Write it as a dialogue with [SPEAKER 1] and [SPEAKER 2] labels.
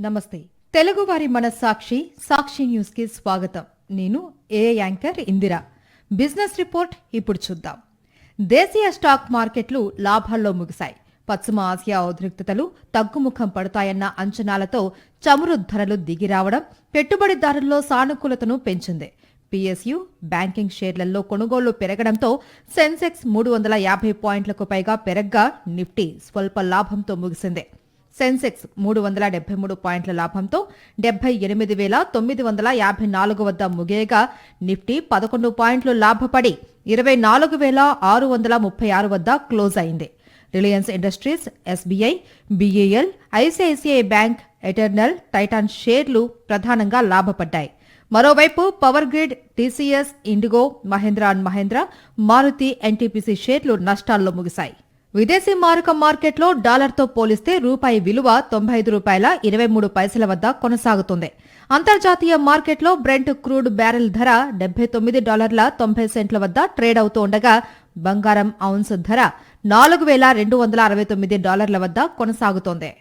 [SPEAKER 1] నమస్తే. తెలుగువారి మనస్సాక్షి సాక్షి న్యూస్ కి స్వాగతం. నేను యాంకర్ ఇందిరా. బిజినెస్ రిపోర్ట్ ఇప్పుడు చూద్దాం. దేశీయ స్టాక్ మార్కెట్లు లాభాల్లో ముగిశాయి. పశ్చిమ ఆసియా ఉద్రిక్తతలు తగ్గుముఖం పడతాయన్న అంచనాలతో చమురు ధరలు దిగిరావడం పెట్టుబడిదారుల్లో సానుకూలతను పెంచింది. పీఎస్యూ, బ్యాంకింగ్ షేర్లలో కొనుగోళ్లు పెరగడంతో సెన్సెక్స్ 350 పాయింట్లకు పైగా పెరగ్గా నిఫ్టీ స్వల్ప లాభంతో ముగిసింది. సెన్సెక్స్ 373 పాయింట్ల లాభంతో 78,954 వద్ద ముగియగా నిఫ్టీ 11 పాయింట్లు లాభపడి 24,636 వద్ద క్లోజ్ అయింది. Reliance Industries, SBI, BEL, ICICI bank, Eternal, Titan షేర్లు ప్రధానంగా లాభపడ్డాయి. మరోవైపు power grid, TCS, IndiGo, Mahindra and Mahindra, Maruti, NTPC షేర్లు నష్టాల్లో ముగిశాయి. విదేశీ మారక మార్కెట్లో డాలర్తో పోలిస్తే రూపాయి విలువ $95.23 వద్ద కొనసాగుతుంది. అంతర్జాతీయ మార్కెట్లో బ్రెంట్ క్రూడ్ బ్యారెల్ ధర $79.90 వద్ద ట్రేడ్ అవుతూ ఉండగా బంగారం ఔన్స్ ధర $4,269 వద్ద కొనసాగుతోంది.